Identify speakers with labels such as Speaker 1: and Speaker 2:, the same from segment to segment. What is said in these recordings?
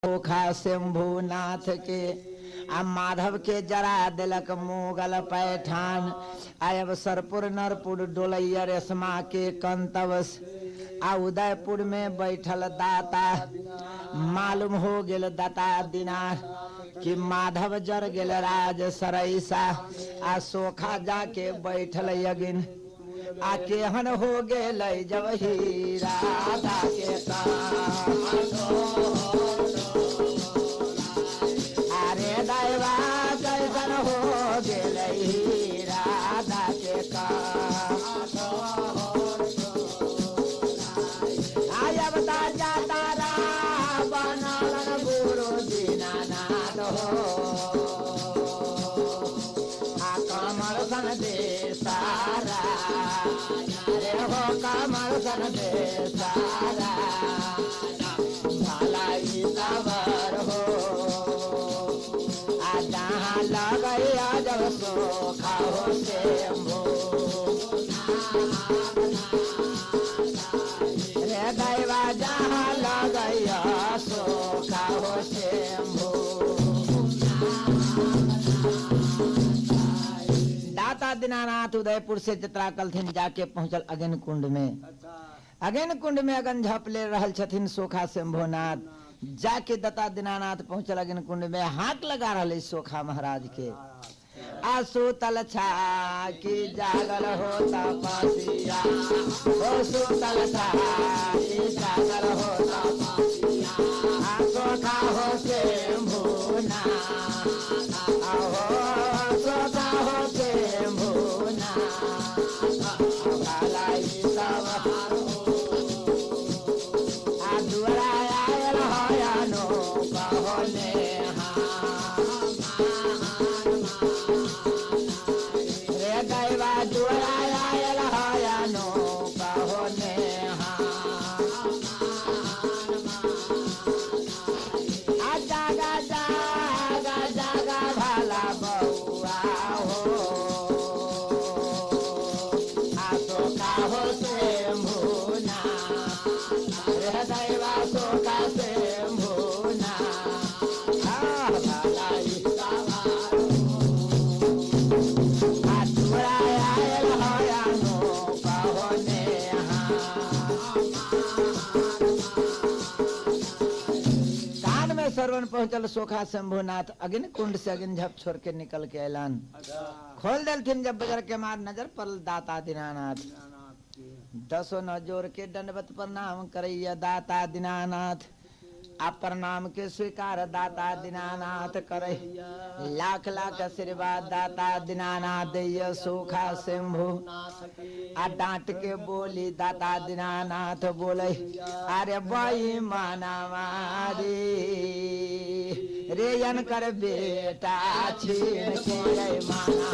Speaker 1: सोखा शंभुनाथ के आ माधव के जरा दिलक मुगल पैठान आयब सरपुर नरपुर डोलैया रेशमा के कंतवस आ उदयपुर में बैठल दाता मालूम हो गेल दाता दिनार कि माधव जर गेल राज सरैसा आ सोखा जाके बैठल यगिन आ केहन हो गेल जब ही राधा के अरे दैवा कैसन हो गेल राधा के आयब ताजा तारा बनलन गुरु दीनानाथ हो आ कमल सन दे सारा रे हो कमल सन दे सारा भलाई सबर हो आ जहाँ लगैया जब सोखा हो शंभु रे दैवा जहाँ लगैया सोखा हो शंभु दाता दीनानाथ उदयपुर से जतरा कलथिन जाके पहुंचल अगन कुंड में। अगन कुंड में अगन झप ले रहल छथिन सोखा शंभुनाथ। जाके दत्ता दीनानाथ पहुंचल अगन कुंड में हाथ लगा रहे सोखा महाराज के आसुतल छा की जागल हो तपसिया ओ सुतल छा की जागल हो तपसिया सोखा हो शंभुनाथ सोखा हो शंभुनाथ भलाई सब रे दैवा जुआयल हयानो कहोने जागा जागा जागा भाला बउआ हो सोखा हो शंभुनाथ रे दैवा सोखा शंभुनाथ सरवन पहुंचल सोखा शंभुनाथ अगिन कुंड से अगिन झप छोड़ के निकल के ऐलान खोल दिलथिन जब बजर के मार नजर पड़ल दाता दीनानाथ दसों न जोड़ के दंडवत प्रणाम करैया दाता दीनानाथ आ प्रणाम के स्वीकार दाता दीनानाथ करे लाख लाख आशीर्वाद दाता दीनानाथ दैय सोखा शंभु आ डांट के बोली दाता दीनानाथ बोले अरे भाई माना मारी रेयन कर बेटा छीन के माना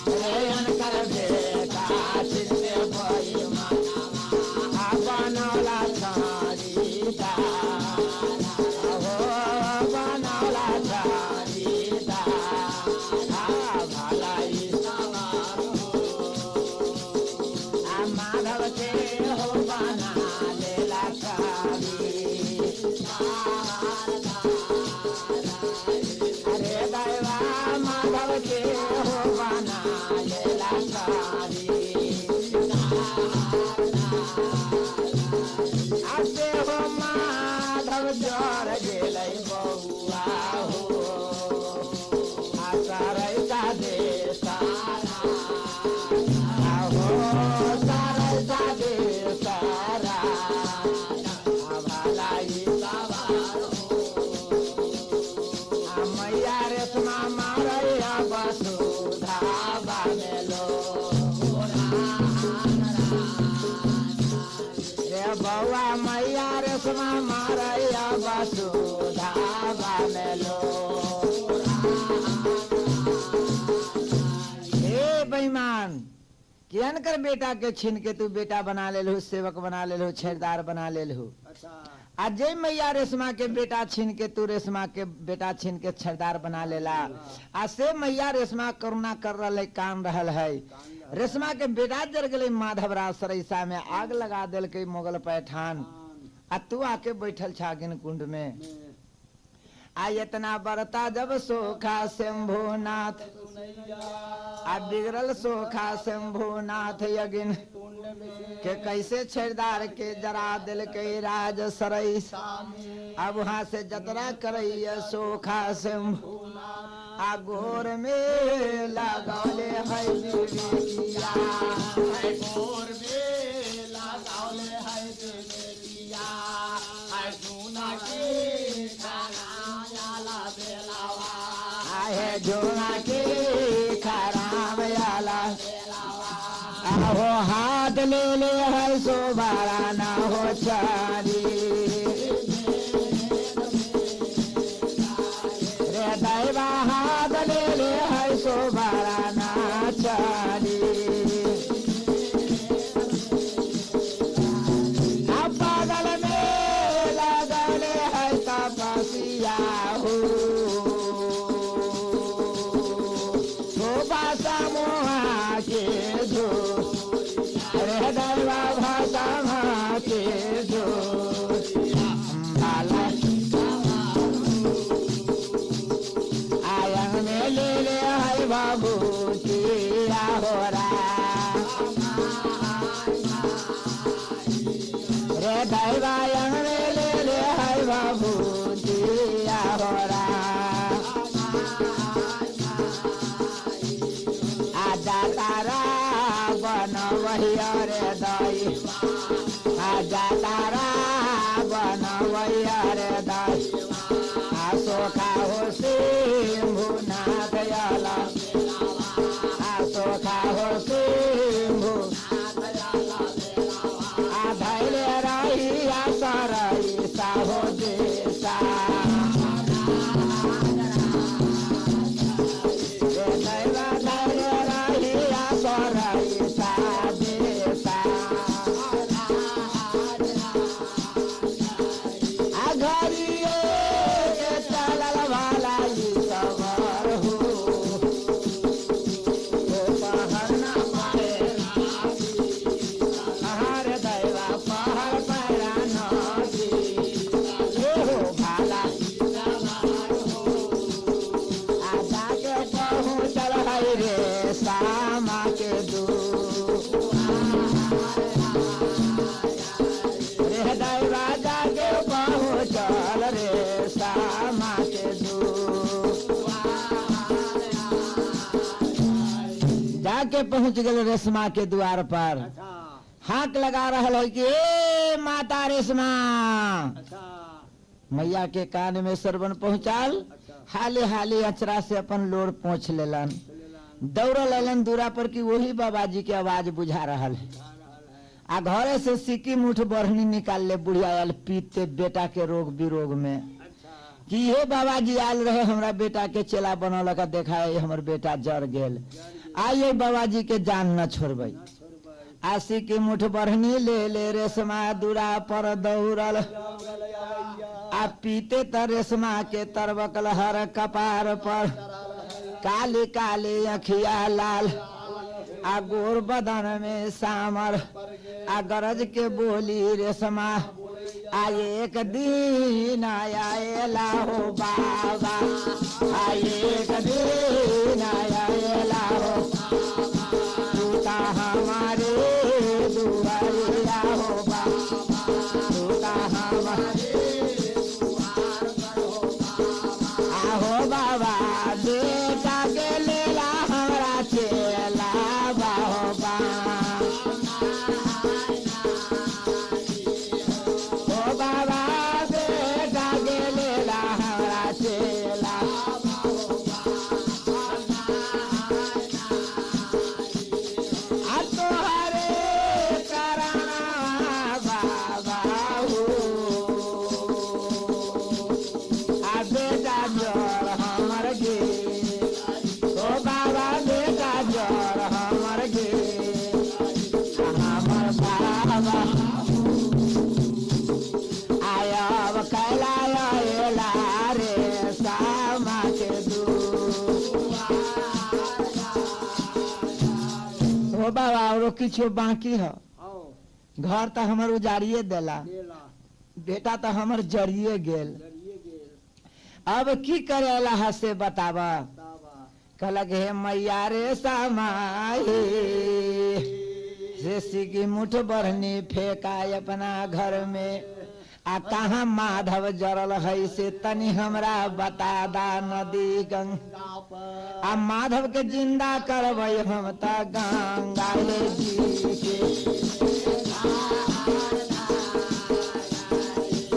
Speaker 1: रेयन कर बेटा छीन के भाई माना बनौला थारी दा बनौला थारी दा भलाई माधव के हो बना लेला अरे दैवा माधव के हो बना लेला आसे हो माधव जर गेल बउआ हो आसरैसा दे सारा हो सरैसा दे सारा भलाई सवार हो मैया रेशमा मारैया बसुधा बनेलो बउआ मैया रेशमा मारैया बसुधा बनेलो हे बेईमान कियन कर बेटा के छीन के तू बेटा बना ले लहू सेवक बना ले लहू छेड़दार बना ले लहू आ जय मैया रेशमा के बेटा छीन के तू रेशमा के बेटा छीन के छेड़दार बना लेला आ से मैया रेशमा करुणा कर रहा कान रहल है रेशमा के बेटा जर गए माधवराज सरैसा में आग लगा दिल के मुगल पैठान आ तू आके बैठल छागिन कुंड में आ इतना बरता जब सोखा शंभुनाथ आ बिगड़ल सोखा शंभुनाथ यगिन के कैसे छेड़दार के जरा दिल के राज सरई अब वहां से जतरा करई सोखा शंभु आ गोर में लगौले है बिबिया गोर में लगौले है बिबिया है सुना के खरायाला बेलावा है जोना के खरायाला आहो हाथ ले ले है सो बारा ना हो चारी रे दैवा हाथ ले ले है सो बारा ना चारी अब पागल में लगले है तपसिया हो भाषा मोहा के जो रे दैवा भाषा मोहा के जो आयन में ले ले है बाबू किया हो रहा रे दैवा आयन में ले ले है बाबू किया हो रहा तारा बन वहिया रे दाई आजा तारा बन वहिया रे दाई आ सोखा हो शंभुनाथ याला आ सोखा हो शंभु आ धैले रही आ सरई साहो देसा जाके पहुंच गए रेशमा के द्वार पर हाक लगा रहा है कि ए माता रेशमा मैया के कान में सरवन पहुंचाल हाले हाले अचरा से अपन लोर पहुंच लेलन दौड़ लेलन दूरा पर कि वही बाबा जी के आवाज बुझा रहा है आ घरे से सिक्की मुठ बढ़नी निकाल ले बुढ़िया पीते बेटा के रोग विरोग में कि ये बाबा जी आयल रहे हमरा बेटा के चेला बनल का देखा है हमर बेटा जर गेल आइए बाबा जी के जान न छोड़बै आशी की मुठ बढ़नी ले ले रेशमा दूरा पर दौड़ल आ पीते त रेशमा के तरबकल हर कपार पर काले काले अखिया लाल आ गोर बदन में सामर आ गरज के बोली रेशमा आ एक दिन आएला हो बाबा आ एक दिन आएला हो तूता हमारे दुआरिया हो बाबा तूता हमारे दुआर पर हो बाबा आहो बाबा बेटा के लेला हमरा चेला बाहो बा बाबा और किछो बाकी है घर तो हमर उजाड़िए देला बेटा तो हमर जरिए गेल अब की करेला से बतावा कहलक हे मैया रे समाई ऋषि की मुठ बरनी फेंका अपना घर में आ कहाँ माधव जरल है से तनी हमरा बता दा नदी गंगा आ माधव के जिंदा करबै हम त गंगा जी के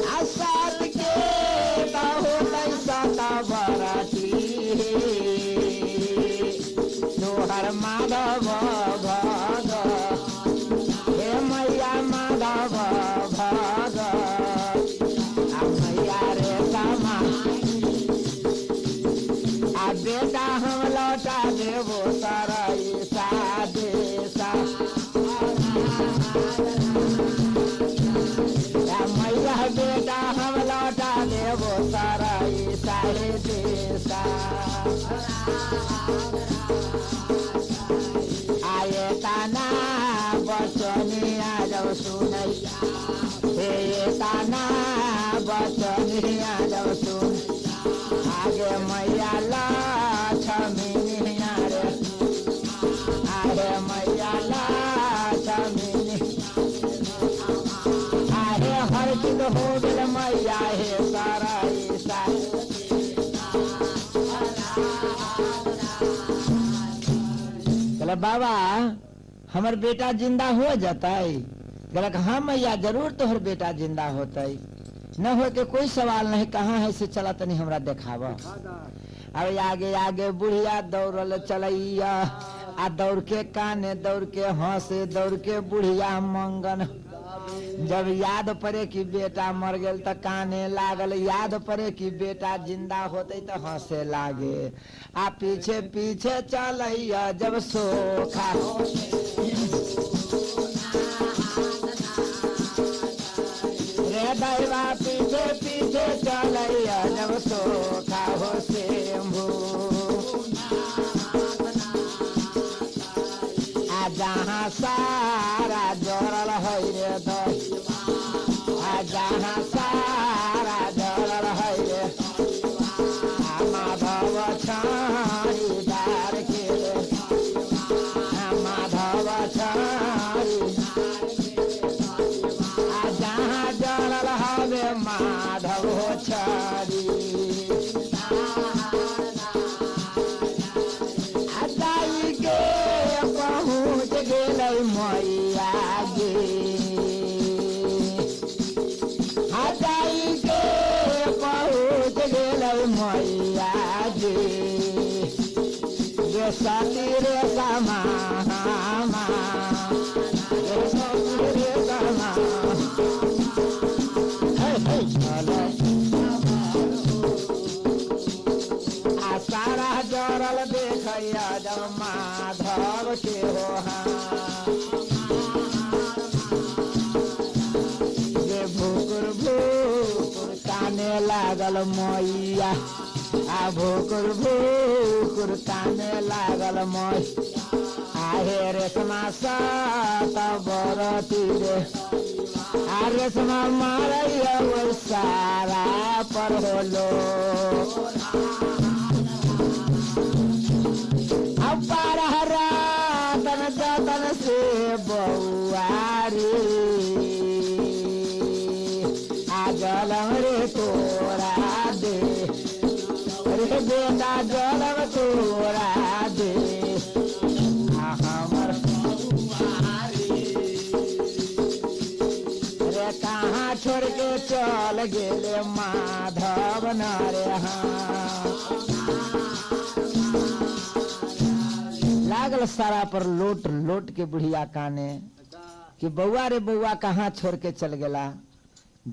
Speaker 1: आ साथ के होतै सता बराती तोहर माधव भग हे मैया माधव भग आ मैया रे समा आ बेटा हम लौटा देबो सरई सा देसा आ मैया बेटा हम लौटा देबो सरई सा देसा आये ताना बचनिया जब सुनैया हे ताना बचनिया जब सुन आगे मैया लक्ष्मीनिया रे आगे मैया लक्ष्मीनि आहे हर चीज हो गेल मैया हे सरई सा बाबा हमर बेटा जिंदा हो जाता है गलक हाँ मैया जरूर तोहर बेटा जिंदा होता है न हो के कोई सवाल नहीं कहाँ है से चला तनी हमरा देखावा अब आगे आगे बुढ़िया दौड़ल चलैया आ दौड़ के काने दौड़ के हंसे दौड़ के बुढ़िया मंगन जब याद पड़े कि बेटा मर गेल त काने लागल याद पड़े कि बेटा जिंदा होते तो हंसे लागे आ पीछे पीछे चलैया जब सोखा रे दैवा पीछे पीछे चलैया जब सोखा हो शंभू आ जहाँ सारा जोड़ल है रे दही आ जहाँ सारा जोड़ल है रे आ माधव छाड़ीदार के रे आ माधव छाड़ी आ जहाँ जोड़ल हवे माधव छाड़ी पहुँच गेल मैया गे हटाई के पहुँच गेल मैया गे गे सती रे समा गे सती रे समा आ सारा जरल देखैया जब माधव के हो जे भूकुर भूकुर काने लागल मैया आ भूकुर भूकुर काने लागल मैया आहे रेशमा सात बरती रे आ रेशमा मारैया वो सारा पर होलो पारा तन जतन से बउआरी आ जलम रे तोरा दे रे बेटा जलम तोरा दे आ हमर रे कहाँ छोड़ के चल गेले माधव न रे लागल सारा पर लोट लोट के बुढ़िया काने कि बउआ रे बउआ कहाँ छोड़ के चल गेला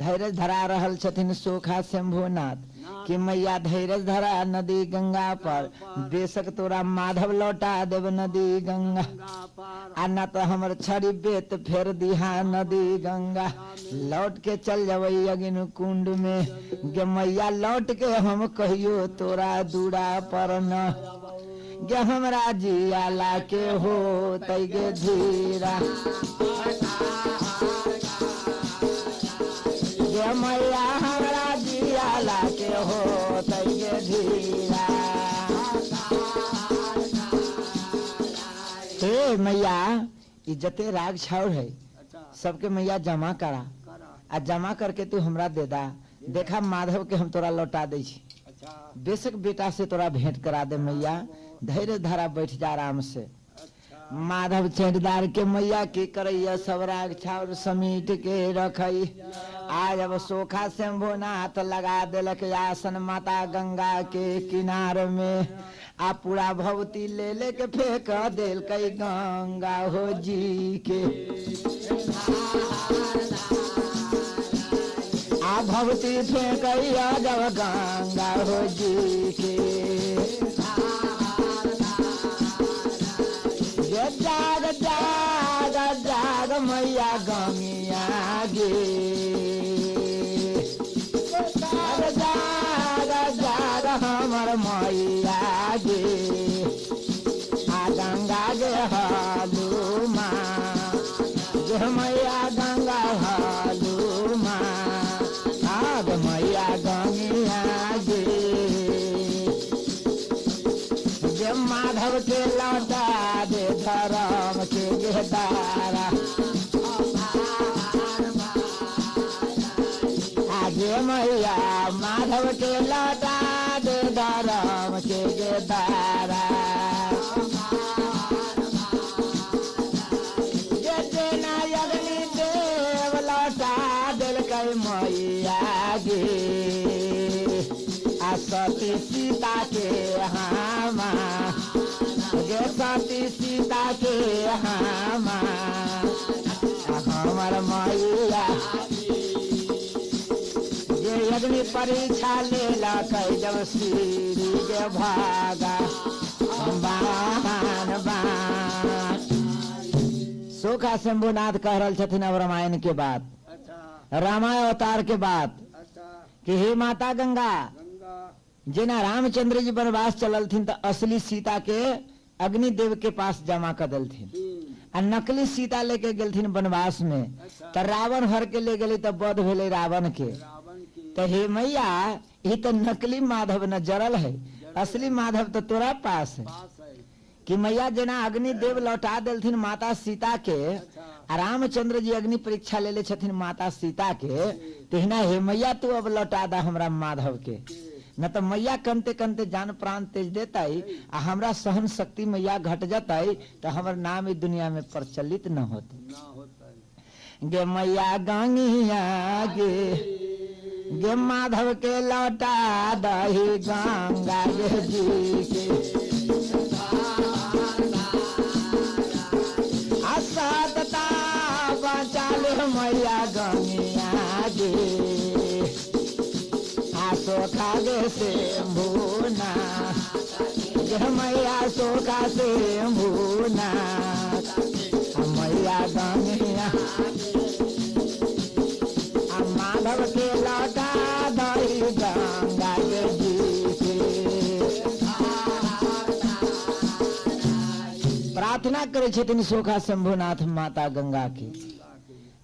Speaker 1: धैर्य धरा रहल छथिन सोखा शंभुनाथ कि मैया धैर्य धरा नदी गंगा पर बेशक तोरा माधव लौटा देव नदी गंगा आ न तो हमर छड़ी बेत फेर दिहा नदी गंगा लौट के चल जबई अगिन कुंड में गे मैया लौट के हम कहियो तोरा दूरा पर न गे हमरा जियाला के हो तैगे धीरा गे मैया हमरा जियाला के हो कई के धीरा। हे मैया इज्जते राग छाउर है, सबके मैया जमा करा आ जमा करके तू हमरा दे दा। देखा माधव के हम तोरा लौटा दे छी, बेशक बेटा से तोरा भेंट करा दे मैया, धैर्य धारा बैठ जा आराम से। माधव चेंडदार के मैया की करैया सब राग छाउर समीट के रखई। आज अब सोखा शंभुनाथ लगा दिलक आसन माता गंगा के किनार में। आ पूरा भवती ले ले के फेंक दिल कई गंगा हो जी के। आ भवती फेंकैया जब गंगा हो जी के। जाग जाग जाग मैया गंगिया गे। जाग जाग जाग हमर मैया गे। आ गंगा गे हालू माँ गे मैया गंगा हालू माँ। आग मैया गंगिया गे। गे माधव के लौटा दे धर्म के गेदारा। आगे मैया माधव के लौटा दे धर्म के गेदारा। जेना अग्नि देव लौटा दिल कई मैया गे। आ सती सीता के हामा गे सती सीता के हामा। हमर मैया ये अग्नि परीक्षा ले ला कई जब श्री के भागा बान बान। सोखा शंभुनाथ कह रहे छथिन अब रामायण के बाद, रामायण अवतार के बाद कि हे माता गंगा, जेना रामचंद्र जी वनवास चलल थीन तो असली सीता के अग्निदेव के पास जमा कर दिलथिन आ नकली सीता लेके गेलथिन वनवास में। तो रावण हर के ले गए तो वध भेले रावण के। तो हे मैया ये तो नकली माधव न जरल है, असली माधव तो तोरा पास है। कि मैया जेना अग्निदेव लौटा दिलथिन माता सीता के, रामचंद्र जी अग्नि परीक्षा ले ले छथिन माता सीता के, तेहना हे मैया तू अब लौटा दा हमरा माधव के। न तो मैया कनते कनते जान प्राण तेज देता आ हमरा सहन शक्ति मैया घट जाता तो हमर नाम इस दुनिया में प्रचलित न होते। गे मैया गंगिया गे माधव के लौटा दही गंगा गे जी के। असतता बचा ले मैया गंगिया गे। सोखा गे से भूना गे मैया सोखा से भूना। मैया गंगिया माधव के लौटा दही गंगा गे जी के। प्रार्थना करे छथिन सोखा शंभुनाथ माता गंगा की।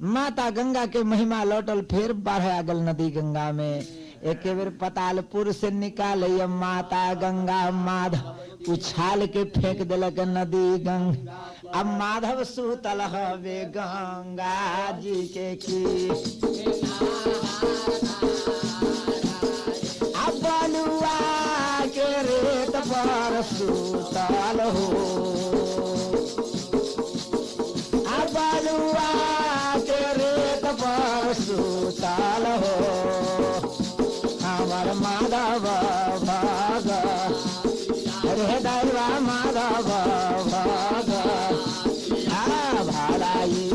Speaker 1: माता गंगा के महिमा लौटल फिर बाढ़ आ गल नदी गंगा में। एक बेर पतालपुर से निकाल माता गंगा माधव उछाल के फेंक दिलक नदी गंगा। अब माधव सुतल हवे गंगा जी के की। अब बलुआ के रेत पर सुतल हो। अब बलुआ के रेत पर सुतल हो। हमर माधव भाग रे दैवा माधव भाग भालाई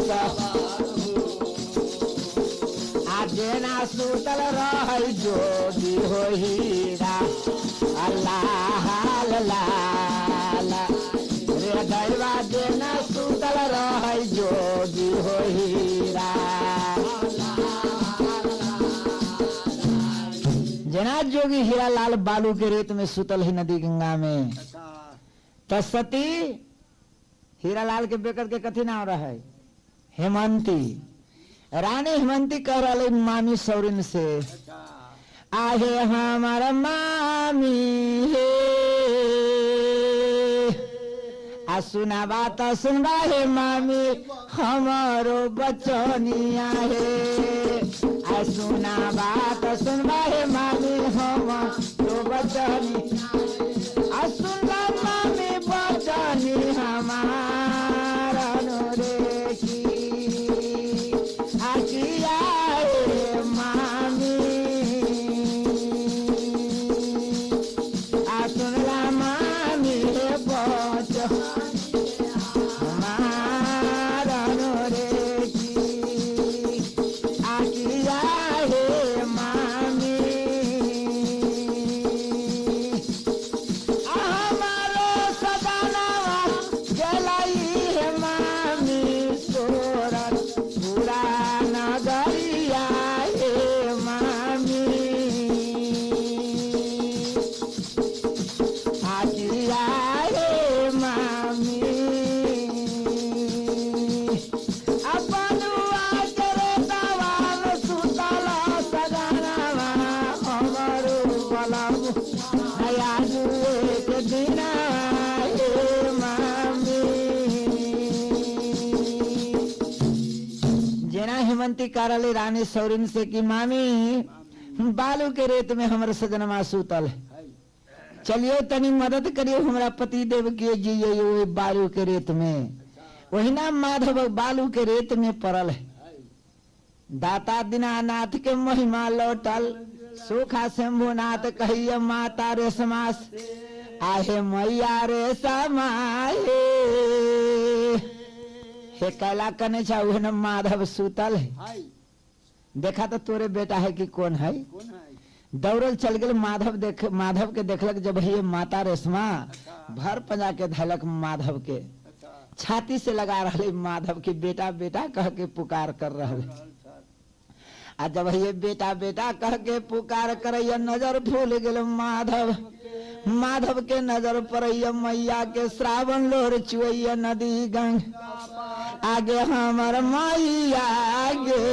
Speaker 1: आ जेना सुतल रह जोगी हो हीरा। अल्लाह लाल रे दैवा जेना सुतल रह जोगी हो हीरा। जना जोगी हीरा लाल बालू के रेत में सुतल है नदी गंगा में। तो सती हीरा लाल के बेकर के कथी नाम रहा है? हेमंती। रानी हेमंती कह रहा मामी सौरिन से आहे हमार माँ मामी हे आ सुना बात सुनबा हे मामी हमारो बचनिया हे आ सुना बात सुनबा हे मामी हमारो बचनी आ सुनबा मामी बचनी हमारा रे की आकिया हे मामी आ सुनला मामी हे बचनी हमारा रे की आकिया हे मामी हमारो सदानवा गेलाई हे मामी सोरन पूरा नगरिया हे मामी आकिया हे मामी अपनुआ करे तवाल सुतल सदानवा हमारो बलम नया जुए के दिन हे मामी जेना हेमंती कारले रानी सौरिन से की मामी बालू के रेत में हमर सजनमा सूतल है चलिए तनी मदद करियो हमरा पति देव के जिये बालू के रेत में वही ना माधव बालू के रेत में पड़ल है दाता दीनानाथ के महिमा लौटल सुखा शंभुनाथ कहिए माता रे समास आहे मैया रे समाये हे कैला कने छा उहन माधव सूतल है देखा तो तोरे बेटा है कि कौन है दौड़ल चल गए माधव के देखलक जब ये माता रेशमा भर पंजा के धलक माधव के छाती से लगा रहे माधव के बेटा बेटा कह के पुकार कर रहे आ जब ये बेटा बेटा कह के पुकार कर नजर भूल गए माधव के नजर पर मैया के श्रावण लोर चुवैया नदी गंग आगे हमर मैया गे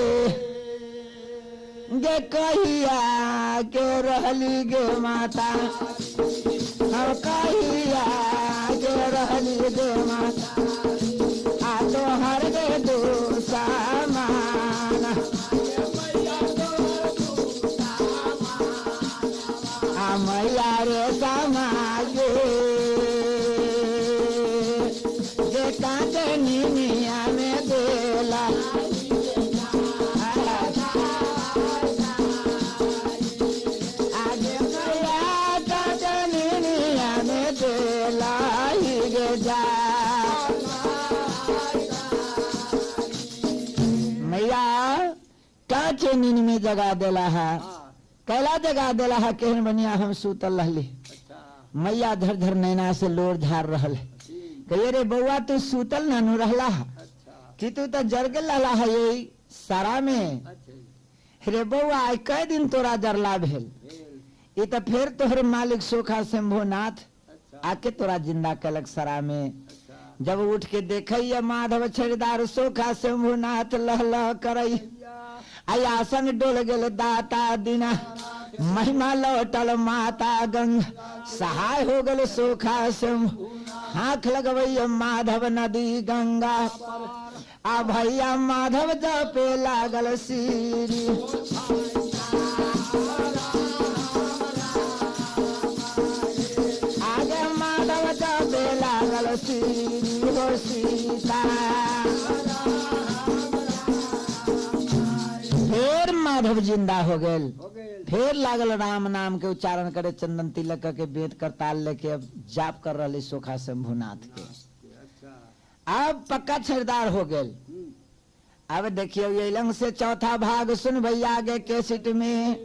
Speaker 1: कहिया के रहली गे माता हम कहिया के रहली गे माता आ तो हर गे दो सामान आ मैया रे समागे जे कांटे निनिया में देला मैया काचे नींद में जगा देला है कैला जगा देला है केहन बनिया हम सूतल रहली मैया धर धर नैना से लोर झार रहल है कहिए रे बउआ तू सूतल नानू रहला है कि तू तो जरगल रहला है यही सारा में रे बउआ कई दिन तोरा जरला भेल ये तो फिर तोहर मालिक सोखा शंभुनाथ आके तोरा जिंदा कलक सरा में जब उठ के देखैया माधव छेड़दार सोखा शंभुनाथ लह लह करई आई आसन डोल गेल दाता दिना महिमा लौटल माता गंग सहाय हो गल सोखा शंभु हाथ लगवैया माधव नदी गंगा आ भैया माधव जपे लागल सीरी आगे माधव जपे लागल सीरी हो सीता फिर माधव जिंदा हो गए फिर लागल राम नाम के उच्चारण करे चंदन तिलक के वेद करताल लेके अब जाप कर रहे सोखा शंभुनाथ के अब पक्का छेड़दार हो गए अब देखिए ये लंग से चौथा भाग सुन भैया आगे केसिट में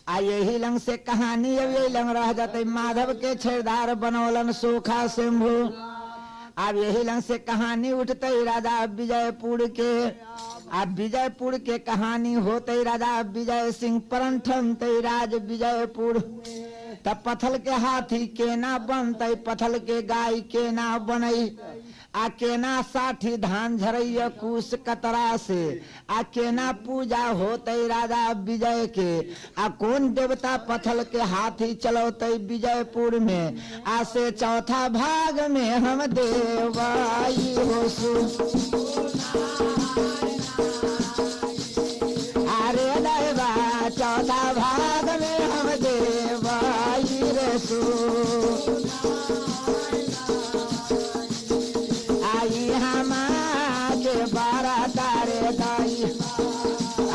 Speaker 1: आ यही लंग से कहानी अब यही लंग रह जाते माधव के छेड़दार बनौलन सोखा शंभु अब यही लंग से कहानी उठते राजा विजयपुर के अब विजयपुर के कहानी होते राजा विजय सिंह परंठन राज विजयपुर तब पथल के हाथी के ना बनते पथल के गाय के ना बनई आ केना साठी धान झरैया कुश कतरा से आ केना पूजा होते राजा विजय के आ कौन देवता पथल के हाथी चलौते विजयपुर में आ से चौथा भाग में हम देवाई हो सु अरे देवा चौथा भाग में हम देवाई रे सु आई हमारे बारह तारे दाई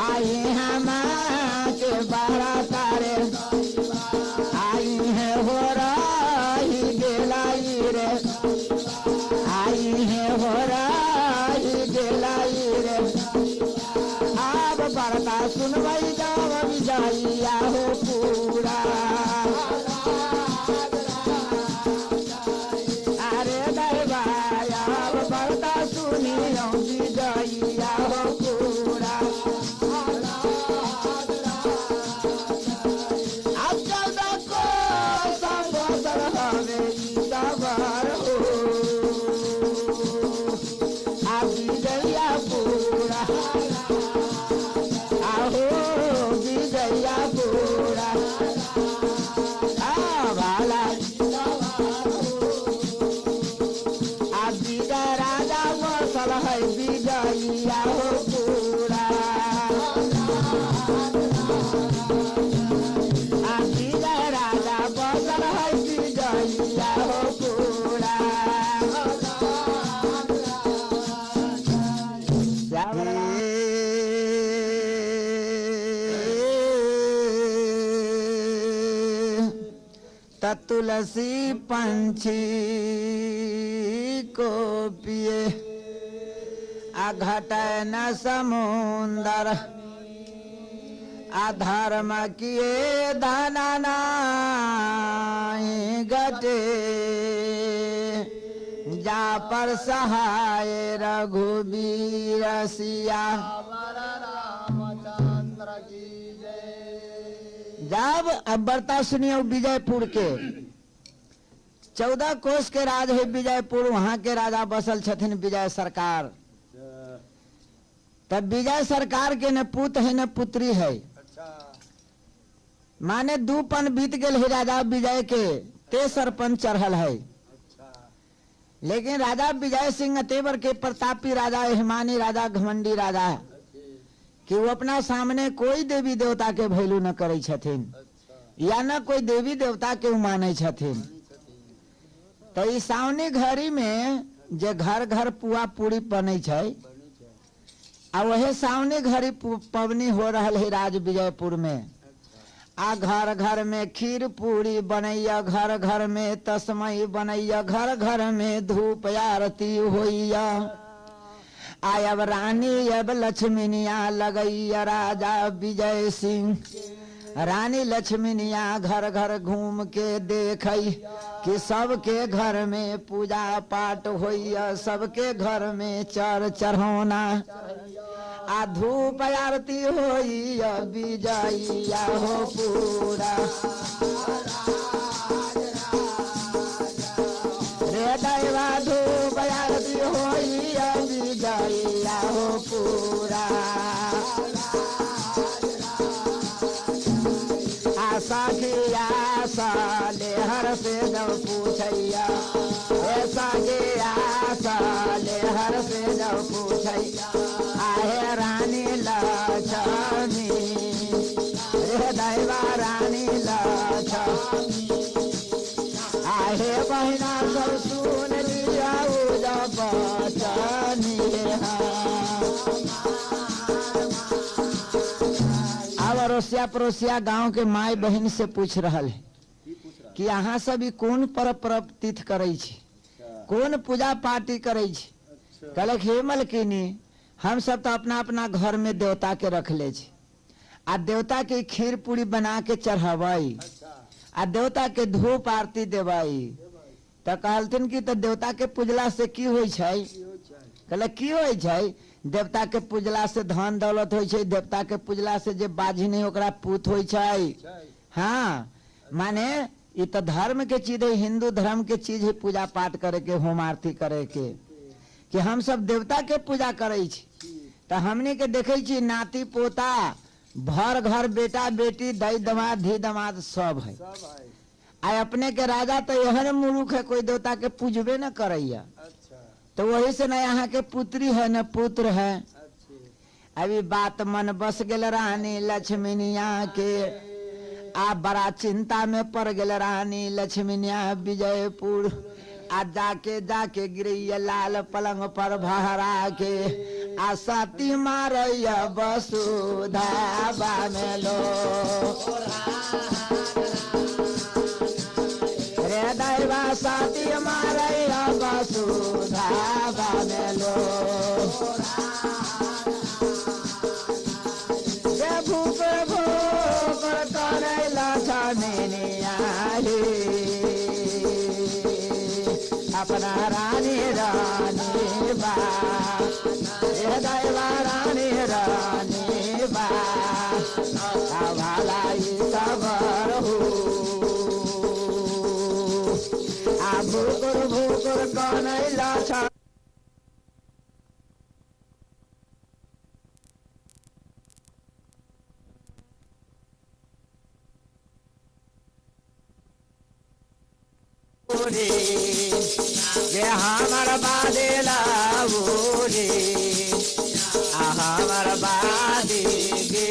Speaker 1: आई हमारे बारह तारे आई है हो रही गेलाई रे आई है हो रही गेलाई रे अब बरता सुनवाई जाओ विजया हो पूरा अरे दरबाया बरता सुनियो विजया हो पूरा अब चौदह को संबोधन हवे सबर हो अब विजया पूरा आहो विजया पूरा भाला विजय राजा बसल है विजया हो पूरा विजय राजा बसल है विजया हो पूरा तुलसी पंछी को पिए आ घटे न समुंदर अधर्म किए दाना घटे जा पर सहाय रघुबीर सिया जब अब बर्ता सुनिए विजयपुर के 14 कोस के राज है विजयपुर वहां के राजा बसल छथिन विजय सरकार तब विजय सरकार के न पुत है न पुत्री है माने 2 पन बीत गए है राजा विजय के तेसरपन चढ़ल है लेकिन राजा विजय सिंह तेवर के प्रतापी राजा हिमानी राजा घमंडी राजा कि वो अपना सामने कोई देवी देवता के वैल्यू न करे छथिन या न कोई देवी देवता के माने छथिन तो इस सावनी घड़ी में जे घर घर पुआ पूरी बने छै आ वही सावनी घड़ी पवनी हो रहा है राज विजयपुर में आ घर घर में खीर पूरी बनैया घर घर में तस्मई बनैया घर घर में धूप आरती होइया आयब रानी अब लक्ष्मीनिया लगैया राजा विजय सिंह रानी लक्ष्मीनिया घर घर घूम के देखई कि सबके घर में पूजा पाठ होइया सबके घर में चढ़ौना आ धूप आरती होइया विजया हो पूरा रे दैवा धूप आरती होइया विजया हो पूरा आशा की आशा ले हर से जब पूछैया ऐसा के आशा ले हर से जब पूछैया आहे रानी लक्ष्मी रे दैवा रानी लक्ष्मी आहे बहिना सब सुन लिया जब बचनी अब अड़ोसिया पड़ोसिया गांव के माई बहन से पूछ रहा है कि यहाँ सभी कौन पर्व तीर्थ करे छी कौन पूजा पाठी करे छी कहलक हे मलकिनी हम सब तो अपना अपना घर में देवता के रख ले छी आ देवता के खीर पूरी बना के चढ़ावाई आ देवता के धूप आरती देवाई तो कहलथिन कि तो देवता के पूजला से की होई छै कहलक की होई छै देवता के पूजला से धन दौलत होई छै देवता के पूजला से जे बाजी नहीं ओकरा पूत होई छै हाँ माने ये तो धर्म के चीज है हिंदू धर्म के चीज है पूजा पाठ करे के होम आरती करे के कि हम सब देवता के पूजा करे छी, तो हमने के देखे छी नाती पोता भर घर बेटा बेटी दई दमाद धी दमाद सब है। आ अपने के राजा तो यहन मूर्ख है, कोई देवता के पूजबे न करैया। तो वही से न यहाँ के पुत्री है न पुत्र है। अभी बात मन बस गेल रानी लक्ष्मीनिया के, आ बड़ा चिंता में पड़ गेल रानी लक्ष्मीनिया विजयपुर। आ जाके जाके गिरैया लाल पलंग पर भरा के, आ सती मारैया वसुधा बामेलो। रे दैवा सती मारैया वसुधा बामेलो। रे भूप भूप करे लक्ष्मीनिया अपना रानी रानी बा, दैवा रानी रानी बा, भलाई सबर हो। आ भूकुर भूकुर कौन लाछा हमर बादे लाओ रे, हमर बादी गे,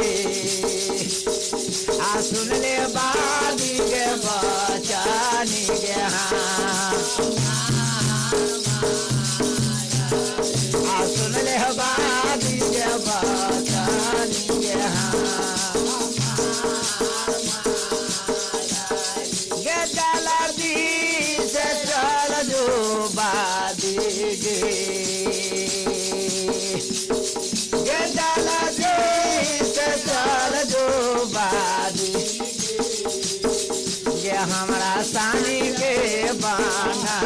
Speaker 1: आ सुन ले बादी गे बचानी गे, आ सुन ले बादी गे बचानी गे, गे जल्दी से चल जो बादी गे, गे जल्दी से चल जो बादी गे, हमरा सानी के बांगा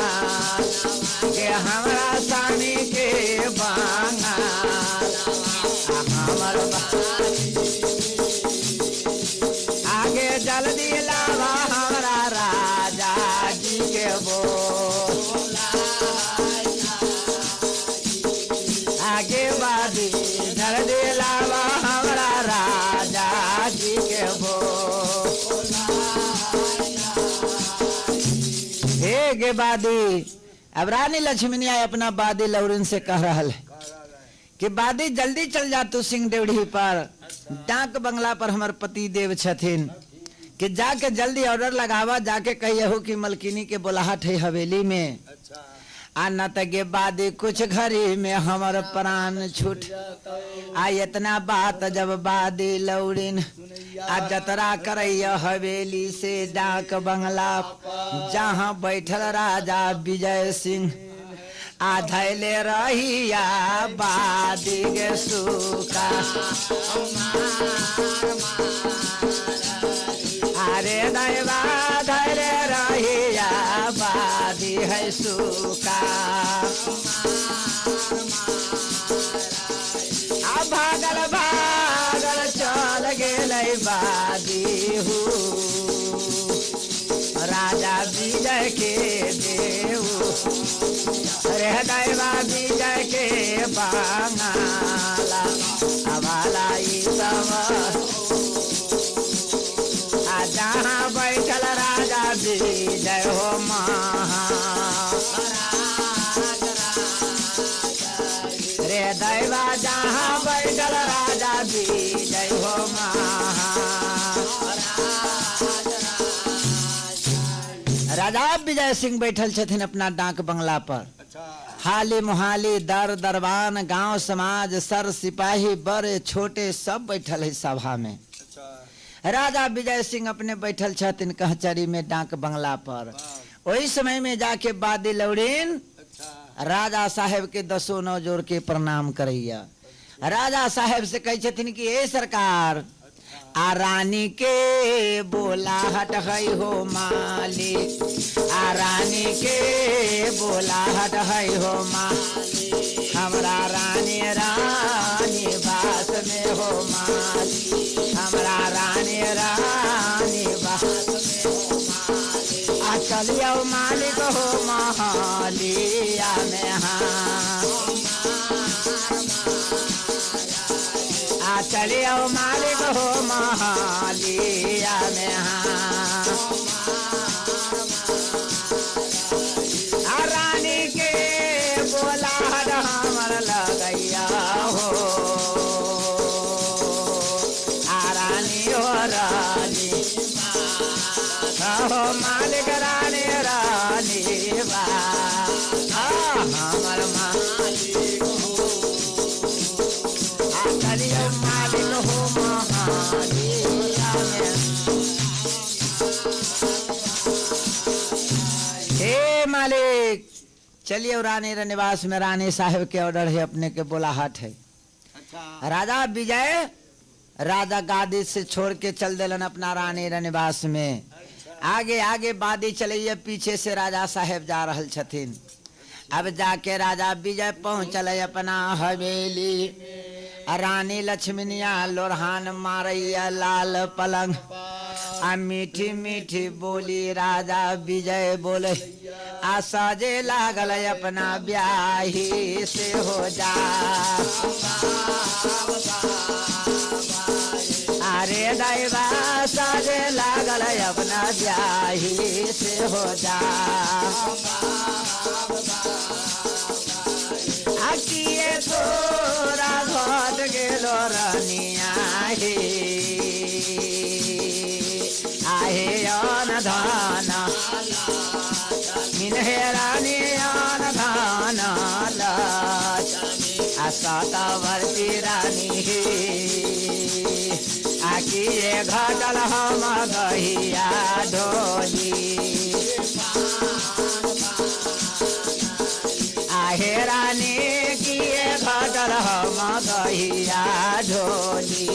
Speaker 1: गे, हमरा सानी के बांगा, हमर आगे जल्दी लावा हमरा राजा जी के बो, आगे बादी जल्दी लावा हमरा राजा जी के बो। हे गे बादी, अब रानी लक्ष्मीनिया अपना बादी लौरिन से कह रहा है कि बादी जल्दी चल जा तू सिंह देवढ़ी पर, डाक बंगला पर हमार पति देव छथिन, कि जाके जल्दी ऑर्डर लगावा, जाके कहिए कि मलकिनी के बुलाहट है हवेली में। आ न तगे बादी कुछ घड़ी में हमर प्राण छूट। आ इतना बात जब बादी लौरिन आ जतरा करैया हवेली से डाक बंगला, जहाँ बैठल राजा विजय सिंह आ धैले रहिया बादी गे सुका। अरे दैवा धैले रहिया बादी है सुका। आ भागल भागल चल गेलै बादी हूँ राजा विजय के देव। रे दैवा विजय के बांगाला हवाला सब, आ जहाँ बैठल राजा विजय हो महा। रे दैवा जहाँ बैठल राजा विजय हो महा। राजा विजय सिंह बैठल छथिन अपना डाक बंगला पर। हाली मुहाली दर दरबान गांव समाज सर सिपाही बड़े छोटे सब बैठल है सभा में। राजा विजय सिंह अपने बैठल छथिन कहचरी में डाक बंगला पर। वही समय में जाके बादी लौरिन राजा साहेब के 10 नौ जोड़ के प्रणाम करैया। राजा साहेब से कहे छथिन कि ए सरकार, आ रानी के बोलाहट है हो मालिक, आ रानी के बोलाहट है हो मालिक, हमरा रानी रानी बास में हो मालिक, हमरा रानी रानी बास में हो मालिक। आ चलियो मालिक हो महलिया में हाँ। आ चले आओ मालिक हो महालिया में हाँ रानी के बोला हमर लगैया हो रानी हो रानी हो मालिक रानी रानी बा हमर मालिक चलिए मालिक हो महालिया में हे मालिक चलिए रानी निवास में रानी साहब के ऑर्डर है अपने के बोलाहट है। अच्छा। राजा विजय राजा गादी से छोड़ के चल दिलन अपना रानी निवास में। अच्छा। आगे आगे बादी चलिए पीछे से राजा साहब जा रहल छथिन। अब जाके राजा विजय पहुंचल अपना हवेली रानी लक्ष्मीनिया लोरहान मारैया लाल पलंग आ मीठी मीठी बोली राजा विजय बोले आ सजे लागल अपना ब्याही से हो जा अरे दैवा सजे लागल अपना ब्याही से हो जा आकिए तोरा घट गेलो रनिया हे आहे अन धन मिनहे रानी अन धन सतावर्ती रानी हे आकिए घटल हम गहिया ढोली आहे रानी किए घटल हम गहिया ढोली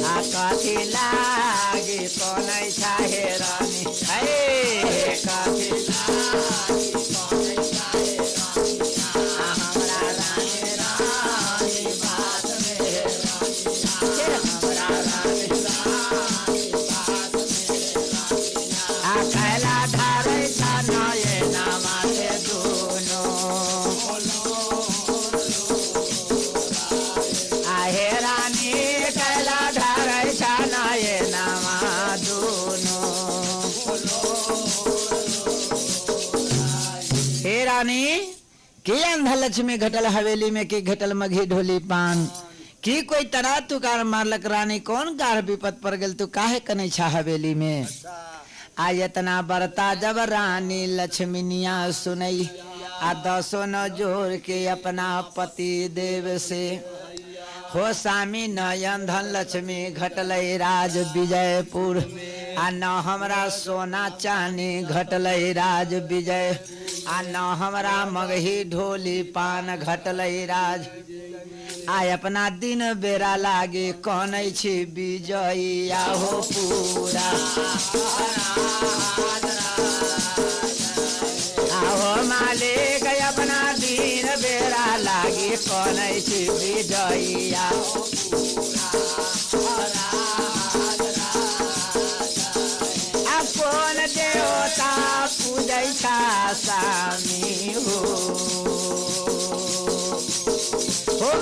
Speaker 1: आ कथी लागी कौन चाहे रानी कथी लागी कौन चाहे हमरा रानी रानी बात में हमरा रानी रानी बात में आ कैला धारे नये नामा से दोनों आहे रानी कैला धारे नये नामा दोनों हे रानी की अंधा लक्ष्मी घटल हवेली में की घटल मघी ढोली पान की कोई तरह तू कार मारलक रानी कौन कार विपत पर गेल तू काहे कने छा हवेली में आयतना बरता जब रानी लक्ष्मीनिया सुनई आ दसो न जोर के अपना पति देव से हो स्वामी नयन धन लक्ष्मी घटलई राज विजयपुर आ न हमरा सोना चांदी घटलई राज विजय आ न हमरा मगही ढोली पान घटलई राज आय अपना दिन बेरा लागे कौन छी विजया हो पूरा आओ मालिक अपना दिन बेरा लागे कौन छी विजया कौन देवता पूजै छा स्वामी हो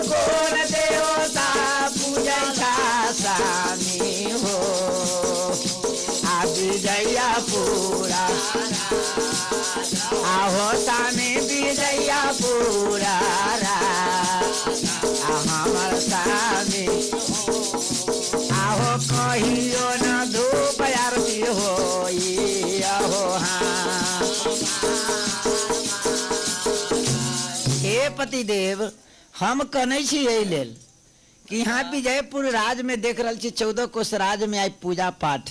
Speaker 1: कौन देवता पूजै छा स्वामी हो आ विजया पूरा आहो स्वामी विजया पूरा हमर स्वामी आहो कहियो न धूप आरती होई हो हाँ हे पति देव हम कने छी एहि लेल कि यहाँ विजयपुर राज में देख रहा छी 14 कोस राज में आई पूजा पाठ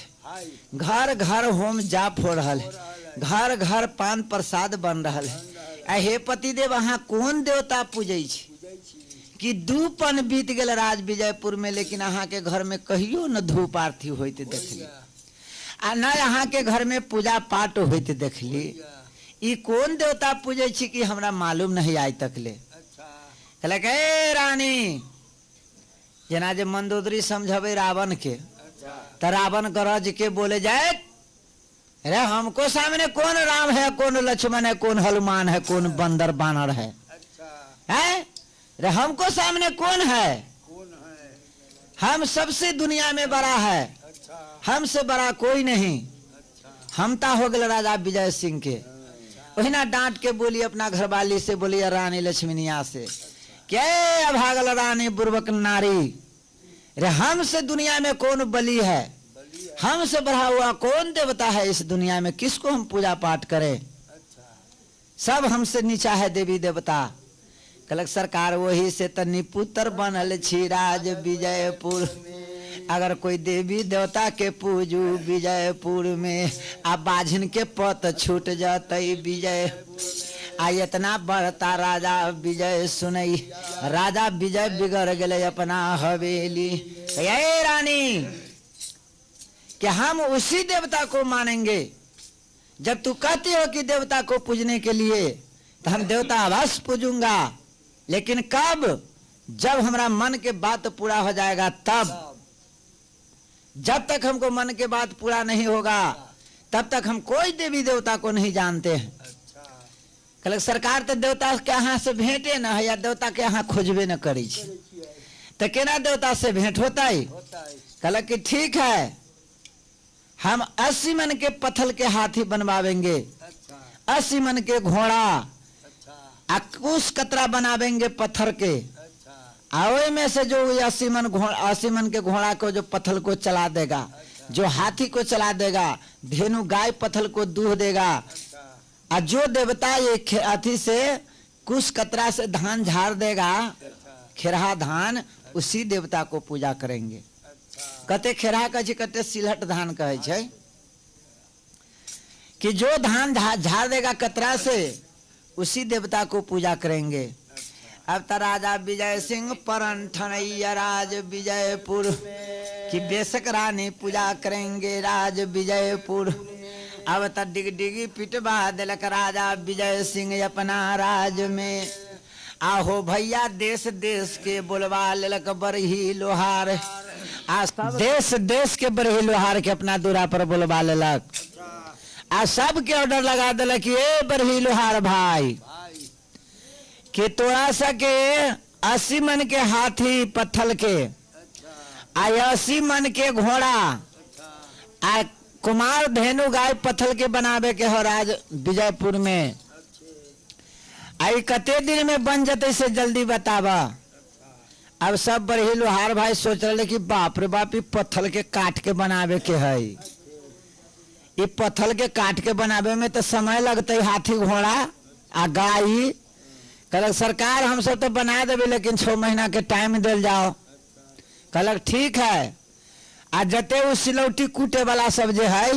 Speaker 1: घर घर होम जाप हो रहा है घर घर पान प्रसाद बन रहा है हे पति देव अहाँ कौन देवता पूजे छी कि दू पन बीत गेल राज विजयपुर में लेकिन अहाँ के घर में कहियो न धूप आरती होते देखली आ न अहाँ के घर में पूजा पाठ होते देखली ई कौन देवता पूजे छी कि हमरा मालूम नहीं आज तक ले कहलक ए रानी जना जे मंदोदरी समझबे रावण के त रावण गरज के बोले जाए अरे हमको सामने कौन राम है, कौन लक्ष्मण है, कौन हनुमान है, कौन बंदर बानर है? हैं? अरे हमको सामने कौन है? हम सबसे दुनिया में बड़ा है, हमसे बड़ा कोई नहीं। हमता हो गए राजा विजय सिंह के। वही ना डांट के बोली अपना घरवाली से, बोली रानी लक्ष्मीनिया से, क्या अभागल रानी बुर्बक नारी, रे हमसे दुनिया में कौन बली है? हमसे बढ़ा हुआ कौन देवता है इस दुनिया में? किसको हम पूजा पाठ करें? सब हमसे नीचा है देवी देवता। कलक सरकार वही से तनी पुत्र बनल छी राज विजयपुर। अगर कोई देवी देवता के पूजू विजयपुर में, आ बाझिन के पत छूट जाते विजय। आ इतना बढ़ता राजा विजय सुनई, राजा विजय बिगड़ गए अपना हवेली। ये रानी कि हम उसी देवता को मानेंगे, जब तू कहती हो कि देवता को पूजने के लिए, तो हम देवता अवश्य पूजूंगा, लेकिन कब? जब हमारा मन के बात पूरा हो जाएगा तब। जब तक हमको मन के बात पूरा नहीं होगा तब तक हम कोई देवी देवता को नहीं जानते हैं। कल सरकार तो देवता के यहाँ से भेंटे न है, या देवता के यहाँ खोजबे न करी, तो केना देवता से भेंट होता है? कल कि ठीक है, हम 80 मन के पत्थर के हाथी बनवावेंगे, 80 मन के घोड़ा, कुछ कतरा बनावेंगे पत्थर के। आवे में से जो 80 मन के घोड़ा को जो पत्थर को चला देगा, जो हाथी को चला देगा, धेनु गाय पत्थर को दूह देगा। और जो देवता ये हाथी से कुछ कतरा से धान झाड़ देगा, खेरहा धान, उसी देवता को पूजा करेंगे। कते खेरहा कहे, कते सिलहट धान कहे छे, कि जो धान झाड़ देगा कतरा से, उसी देवता को पूजा करेंगे। अब तो राजा विजय सिंह परन ठनैया राज विजयपुर की बेशक रानी पूजा करेंगे राज विजयपुर। अब तो डिगडिगी पिटवा दिलक राजा विजय सिंह अपना राज में। आहो भैया देश देश के बोलवा लेलक बरही लोहार, आ देश देश के बरही लोहार के अपना दूरा पर बोलवा लेलक। आ सब के ऑर्डर लगा दिलक कि ए बरही लोहार भाई, कि तोड़ा सके 80 मन के हाथी पत्थर के, आ 80 मन के घोड़ा, आ कुमार धेनु गाय पत्थर के बनावे के हो राज विजयपुर में। आई कते दिन में बन जते से जल्दी बतावा। अब सब बरही लोहार भाई सोच रहे कि बाप रे बाप, पत्थर के काट के बनावे के है, ये पत्थर के काट के बनावे में तो समय लगते, हाथी घोड़ा आ गाय। कल सरकार हम सब तो बना देवे, लेकिन 6 महीना के टाइम दिल जाओ। कल ठीक है। आ जते वो सिलौटी कूटे वाला सब जे है,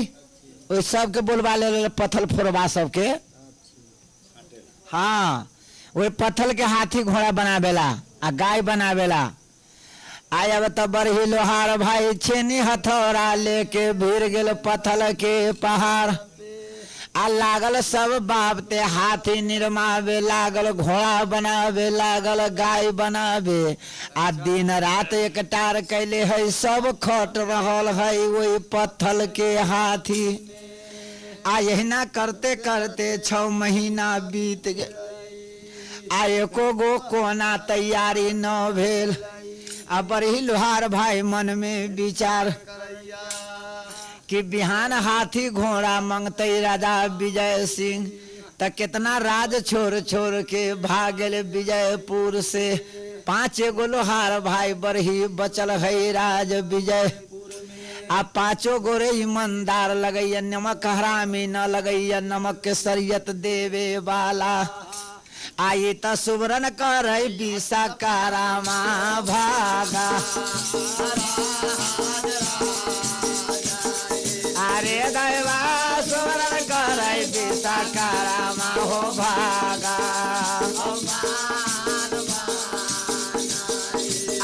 Speaker 1: वो सब के बोलवा ले पत्थर फोड़वा सबके। हाँ, वो पत्थर के हाथी घोड़ा बनावेला, आ गाय बनावेला। आया बता बरही लोहार भाई छेनी हथौड़ा लेके भीड़ गेल पत्थर के पहाड़। आ लागल सब बाप ते हाथी निर्मावे लागल, घोड़ा बनावे लागल, गाय बनावे। आ दिन रात एक टार कैले है, सब खट रहल है वही पत्थर के हाथी। आ यहिना करते करते 6 महीना बीत गए। आ एको गो कोना तैयारी न भेल। आ बरही लोहार भाई मन में विचार कि बिहान हाथी घोड़ा मंगते राजा विजय सिंह, त कितना राज छोड़ छोड़ के भागल विजयपुर से। 5 गो लोहार भाई बरही बचल है राज विजय। आ 5 गोरे ईमानदार लगैया, नमक हरामी न लगैया, नमक के शरीयत देवे वाला। आई त सुवरन कर बीसा कारामा भागा। अरे दैवा सुवरन कर बीसा कारामा हो भागा।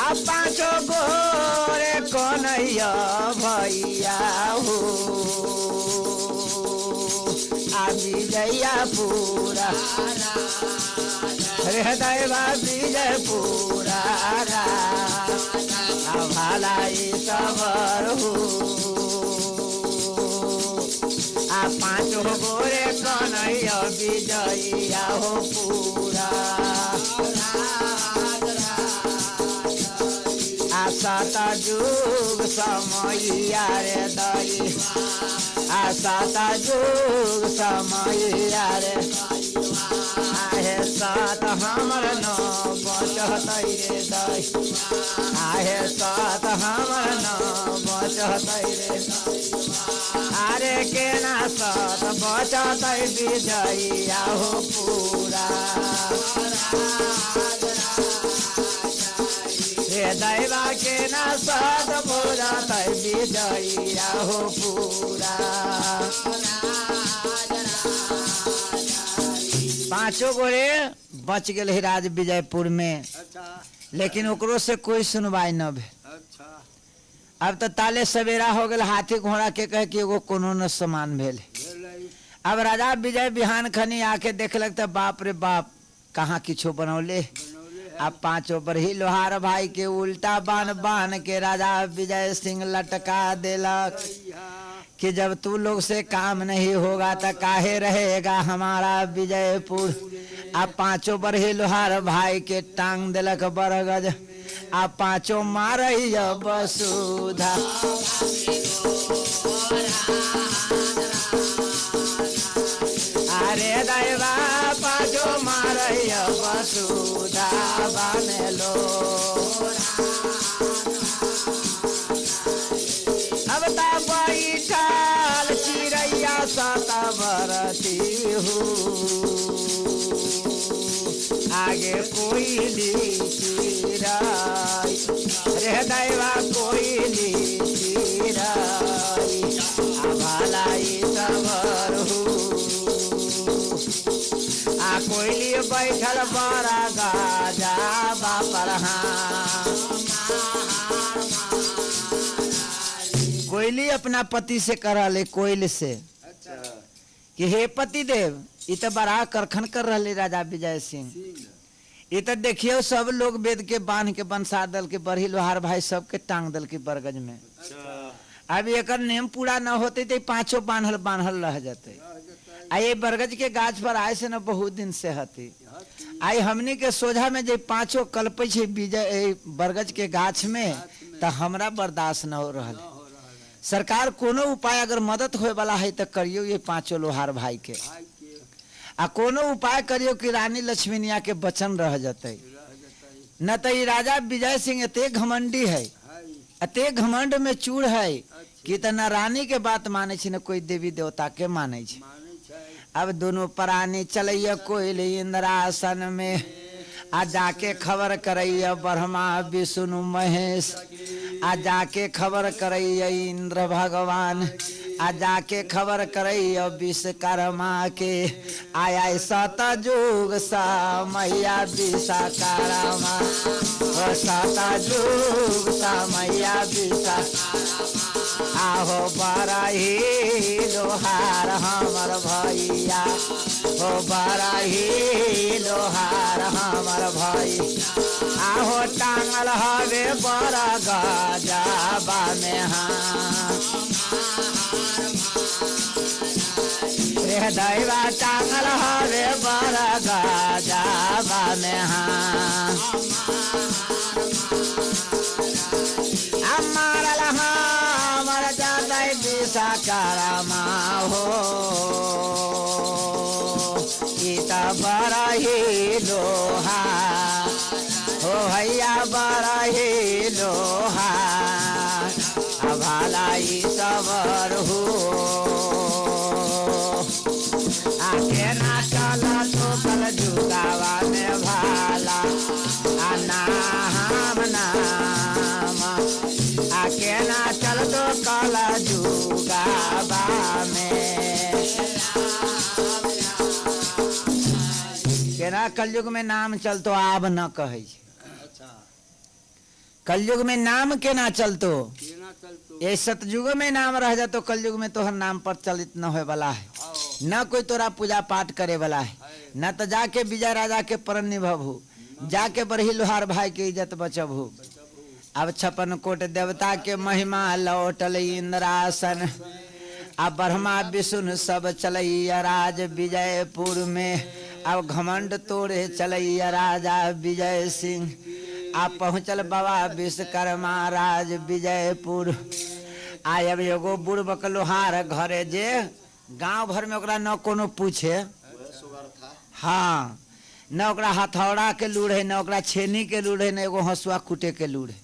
Speaker 1: अब 5 गोरे कन्हैया भैया हो, आ विजया पूरा दैवा विजय पूरा भलाई सबर हो। आ पाँचों गोरे कन्हैया विजयिया हो पूरा सात जुग समैया रे दई सात जुग समैया रे आहे सात हमर न बचतै रे दई आहे सात हमर न बचतै रे अरे केना सात बचतै विजयिया हो पूरा दैवा के ना साथ बोला तय विजयिया हो पूरा पांचों गोरे बच गए राज विजयपुर में लेकिन ओकरो से कोई सुनवाई न भेल अब तो ताले सवेरा हो गए हाथी घोड़ा के कहे कि एगो कोनो न समान भेल अब राजा विजय बिहान खनी आके देखलक तो बाप रे बाप कहाँ किछो बनौले अब पांचों पर ही लोहार भाई के उल्टा बान बान के राजा विजय सिंह लटका देलक कि जब तू लोग से काम नहीं होगा तो काहे रहेगा हमारा विजयपुर। अब पांचों पर ही लोहार भाई के टांग देलक बरगज अब पांचों मार वसुधा अरे दैवा पांचों मार वसुधा बने लो अब ता बैठल चिड़ैया सता बरती हूँ आगे कोयली चिड़ै रे दैवा कोयली चिड़ै भलाई सबर हूँ आ कोयली बैठल बड़ा गाजा बापर कोयली अपना पति से करा ले कोयल से कि हे पति देव ये तो बड़ा करखन कर रहे राजा विजय सिंह ये तो देखियो सब लोग वेद के बांध के बंसा दल के बरही लोहार भाई सबके टांग दल के बरगज में अब एक नेम पूरा न होते तो पांचों बांधल बांधल रह जाते आई बरगज के गाछ पर आए से न बहुत दिन से हती आई हमनी के सोझा में जे पांचों कल्पे छे विजय बरगज के गाछ में तो हमरा बर्दाश्त न हो रहा सरकार कोनो उपाय अगर मदद होए वाला है तो करियो ये पांचों लोहार भाई के आ कोनो उपाय करियो कि रानी लक्ष्मीनिया के बचन रह जाते न तो ये राजा विजय सिंह एते घमंडी है एते घमंड में चूड़ है कि त न रानी के बात माने छे न कोई देवी देवता के माने छे। अब दोनों प्राणी चलैया कोयल इंद्रासन में आ जाके खबर करैया ब्रह्मा विष्णु महेश आ जाके खबर करैया इंद्र भगवान आ जाके खबर करैया विश्वकर्मा के आया सतयुग समैया विश्वकर्मा सतयुग समैया आहो बराही लोहार हमर भैया हो बराही लोहार हमर भाई आहो टांगल हवे बड़ा गजाबा में रे दैवा टांगल हवे बड़ा गजाबा में हमारा हमर जादै विश्वकर्मा हो इता बराही लोहा हो भैया बराही लोहा भलाई सबर हो आके ना चला तो कल जुगावा में भाला नाम नाम आके ना चल तो कल जुगावा में केना कलयुग में नाम चल तो आब न कहे कलयुग में नाम केना चलतो ये सतयुग में नाम रह जातो कलयुग में तोहर नाम पर चलित न होए वाला है न कोई तोरा पूजा पाठ करे वाला है न तो जाके विजय राजा के प्रण निभबू जाके बरही लोहार भाई के इज्जत बचबू। अब 56 कोट देवता के महिमा लौटल इंद्रासन अब ब्रह्मा विष्णु सब चलैया राज विजयपुर में। अब घमंड तोड़े चलैया राजा विजय सिंह। आप पहुँचल बाबा विश्वकर्मा राज विजयपुर। आब एगो बुड़बक लोहार घरे जे गांव भर में ओकरा न कोनो पूछे, हाँ, न ओकरा हथौड़ा के लूड़ है, न ओकरा छेनी के लूड़ है, न एगो हंसुआ कूटे के लूड़ है।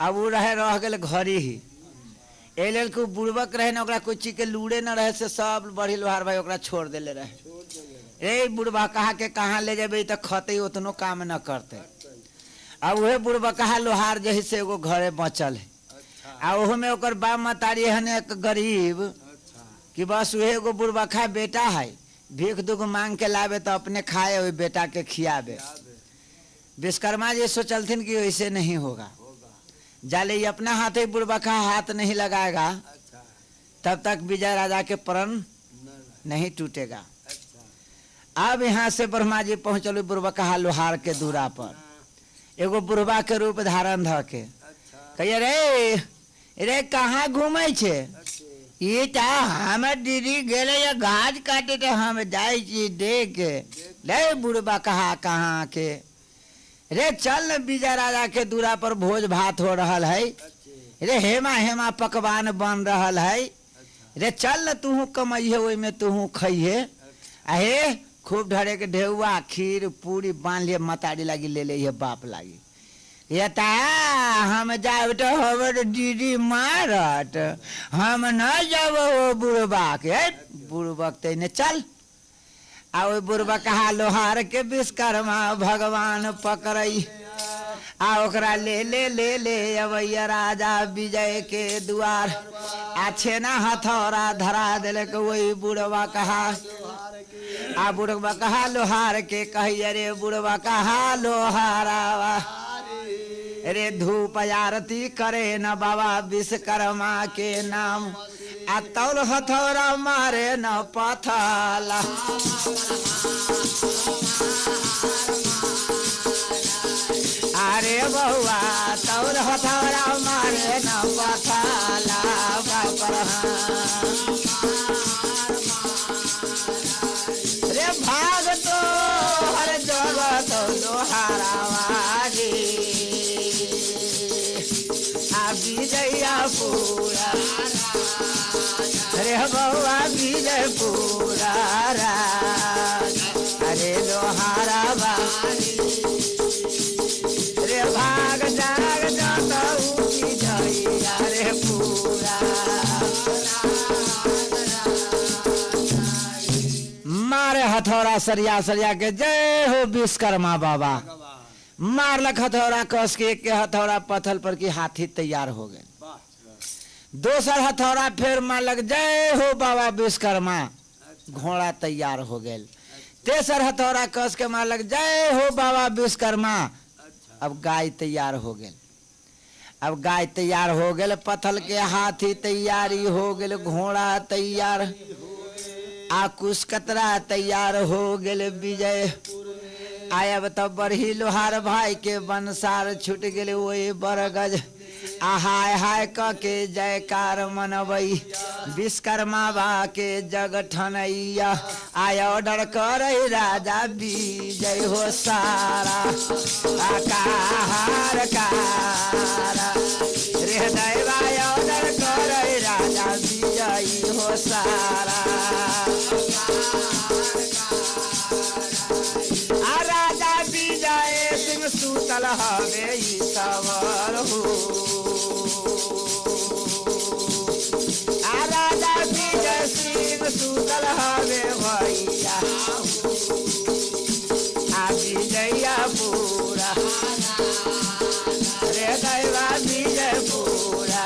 Speaker 1: अब वो रह गए घरी ही ए लेल को बुड़बक रहे न ओकरा कोई चीज के लूड़े न रहे से सब बड़ी लोहार भाई ओकरा छोड़ देले रहे। ए बुढ़बा कहा के कहाँ ले जेबे तो खते उतनो काम न करते। अब वह बुढ़बा कहा लोहार जही से एगो घरे बचल है। आ ओहो में ओकर बाप मतारी हन एक गरीब कि बस वह एगो बुढ़बा बेटा है, भीख दुख मांग के लावे तो अपने खाए वही बेटा के खियावे। विश्वकर्मा जी सोचलथिन कि वैसे नहीं होगा, जाले ये अपना हाथ ही बुढ़बा हाथ नहीं लगाएगा तब तक विजय राजा के प्रण नहीं टूटेगा। अब यहाँ से ब्रह्मा जी पहुंचल बुढ़बा लोहार के दूरा पर, एगो बुढ़बा के रूप धारण ध के कहिए रे रे कहाँ घूमे छे? ये हम दीदी गेले या घास काटे थे हम जाए देख के। ले बुढ़बा कहाँ के रे चल न विजय राजा के दूरा पर भोज भात हो रहा है रे, हेमा हेमा पकवान बन रहा है रे, चल न तू कमाइए वही में तू खाइए। अहे खूब ढरे के ढेउआ खीर पूरी बांध लिए मतारी लगी ले ले बाप लगी ये ता हम जाए तो हमर दीदी मारत, हम न जाब वो बुढ़बा के। बुढ़बा तेने चल आ बुढ़बा लोहार के विश्वकर्मा भगवान पकड़ई आ ओकरा ले ले ले ले अवैया राजा विजय के द्वार। आ छेना हथौड़ा धरा दिल वही बुढ़बा आ बुढ़बा लोहार के कहिए रे बुढ़बा लोहारावा रे धूप आरती करे न बाबा विश्वकर्मा के नाम। आ तौल हथौड़ा मारे न पथला, अरे बहुआ तौल हथौड़ा मारे न पथला रे भाग तो हर जगत लोहारावाजी विजया पूरा रे बउआ विजय पूरा अरे लोहारा रे भाग जाग जाता विजया रे पूरा। मारे हथौड़ा सरिया सरिया के जय हो विश्वकर्मा बाबा। मारलक हथौड़ा कस के एक के हथौड़ा पत्थर पर की हाथी तैयार हो गए। दोसर हथौड़ा फिर मारलक जय हो बाबा विश्वकर्मा, घोड़ा तैयार हो गए। तेसर हथौड़ा कस के मारलक जय हो बाबा विश्वकर्मा, अब गाय तैयार हो गए। अब गाय तैयार हो गए, पत्थर के हाथी तैयारी हो गए, घोड़ा तैयार आ कुशकतरा तैयार हो गए। विजय आयब तब बरही लोहार भाई के बंसार छूट गए वही बरगज। हाय हाय क के जयकार मनबई विश्वकर्मा बा के जग ठनैया। आय ऑर्डर कर राजा विजय हो सारा आकार कारा रे दैवा ऑर्डर कर राजा विजय हो सारा। राजा विजय सिंह सूतल हवे सवर हो, राजा विजय सिंह सूतल हवे भैया विजया पूरा रे दैवा विजय पूरा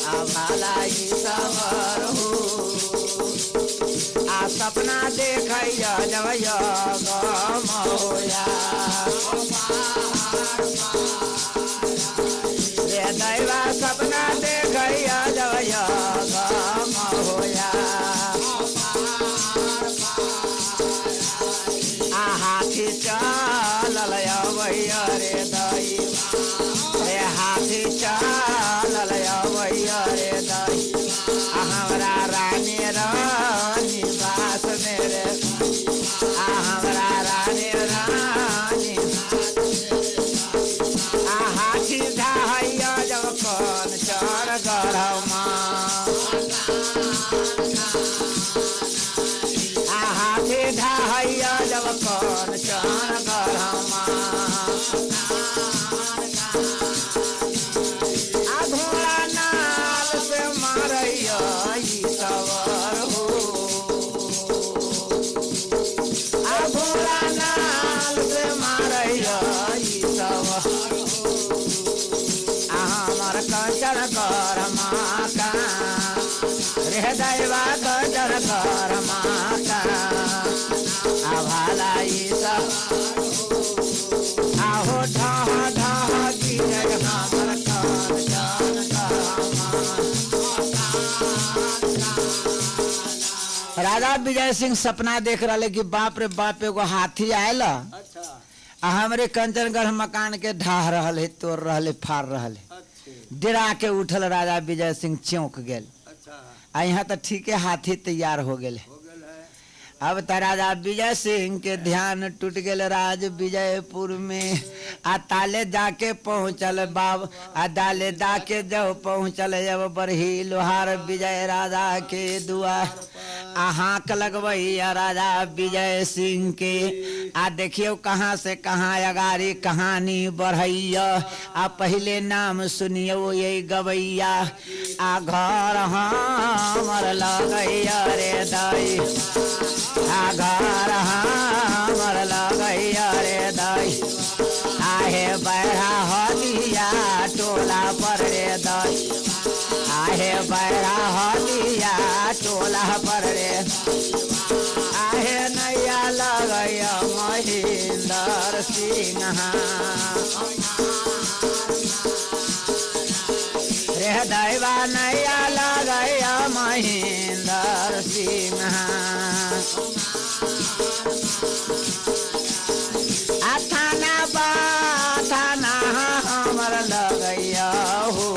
Speaker 1: हमारा सवर हो। आ सपना देखैया जब मोया रे दैवा सपना देखैया जब मोया। आ हाथी चलल अवैया रे दैवा रे हाथी चलल अवैया रे दैवा हाथी ढाइया जब कौन चन गरमा घोड़ा नाल से मारैया सवर हो घोड़ा नाल से मारैया सवर हमार कंचन गरमा का रे दैवा कंचन गरमा का भाला सब आहो ढह ढह गिरे हमर कंचन गरमा। राजा विजय सिंह सपना देख रहे कि बाप रे बाप एगो हाथी आयल हमरे कंचनगढ़ मकान के ढाह रहल है तोड़ रहल है फाड़ रहल है डरा के उठल राजा विजय सिंह चौंक गेल आ यहाँ तो ठीक है हाथी तैयार हो गए। अब तो राजा विजय सिंह के ध्यान टूट गए राज विजयपुर में आ ताले जाके पहुँचल बाब आ दाले जाके जब पहुँचल जब बरही लोहार विजय राजा के दुआ हाँक लगवैया राजा विजय सिंह के आ देखियो कहाँ से कहाँ अगारी कहानी बढ़ैया आ पहले नाम सुनियो ये गवैया आ घर हमर लगैया रे दाई आ घर हमर लगैया रे दाई आहे बैरा हदिया टोला पर रे दाई आहे बैरा हदिया टोला पर रे आहे नैया लगैया महेंद्र सिंह रे दैवा नैया लगैया महेंद्र सिंह थाना बा थाना हमर लगैया हो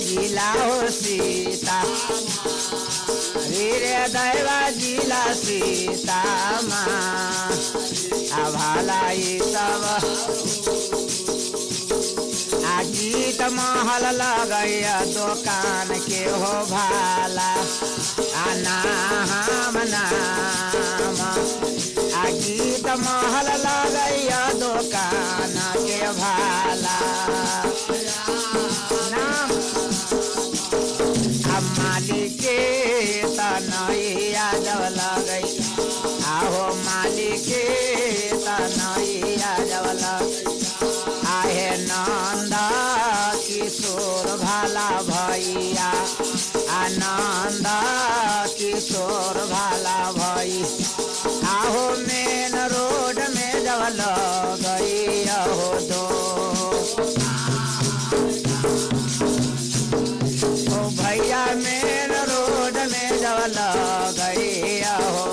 Speaker 1: जिला हो सीता रे दैवा जिला सीता माँ भाला सब गीत महल लगैया दुकान के हो भाला नाम नाम गीत महल लगैया दुकान के भाला नाम मालिक के तनैया जब लगई आहो मालिक के तनैया जब लगई आहे नंदा किशोर भाला भैया आनंद किशोर भाला भई आहो मेन रोड में जब लगई हो दो ओ भैया मेन रोड में जब लगई हो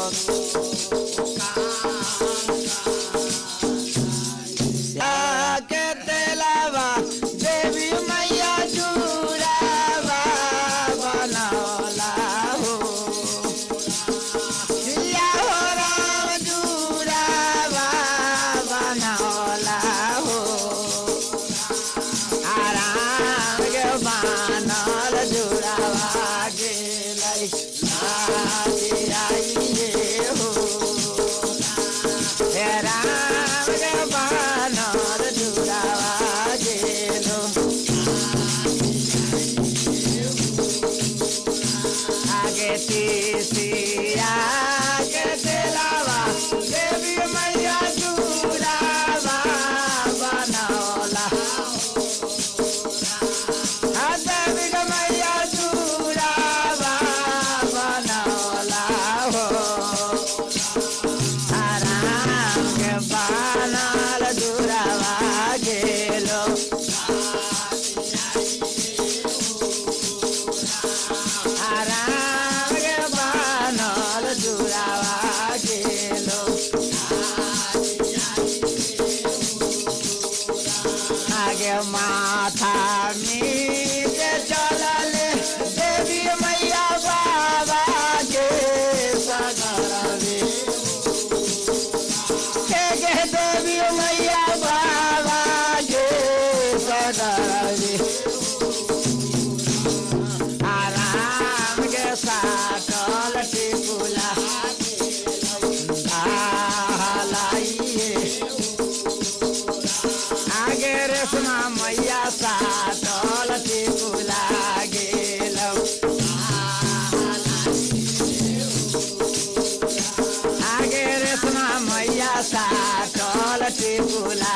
Speaker 1: माथा मीते चलले देवी मैया बाबा के सगरवे के देवी मैया बाबा के सगरवे से बोला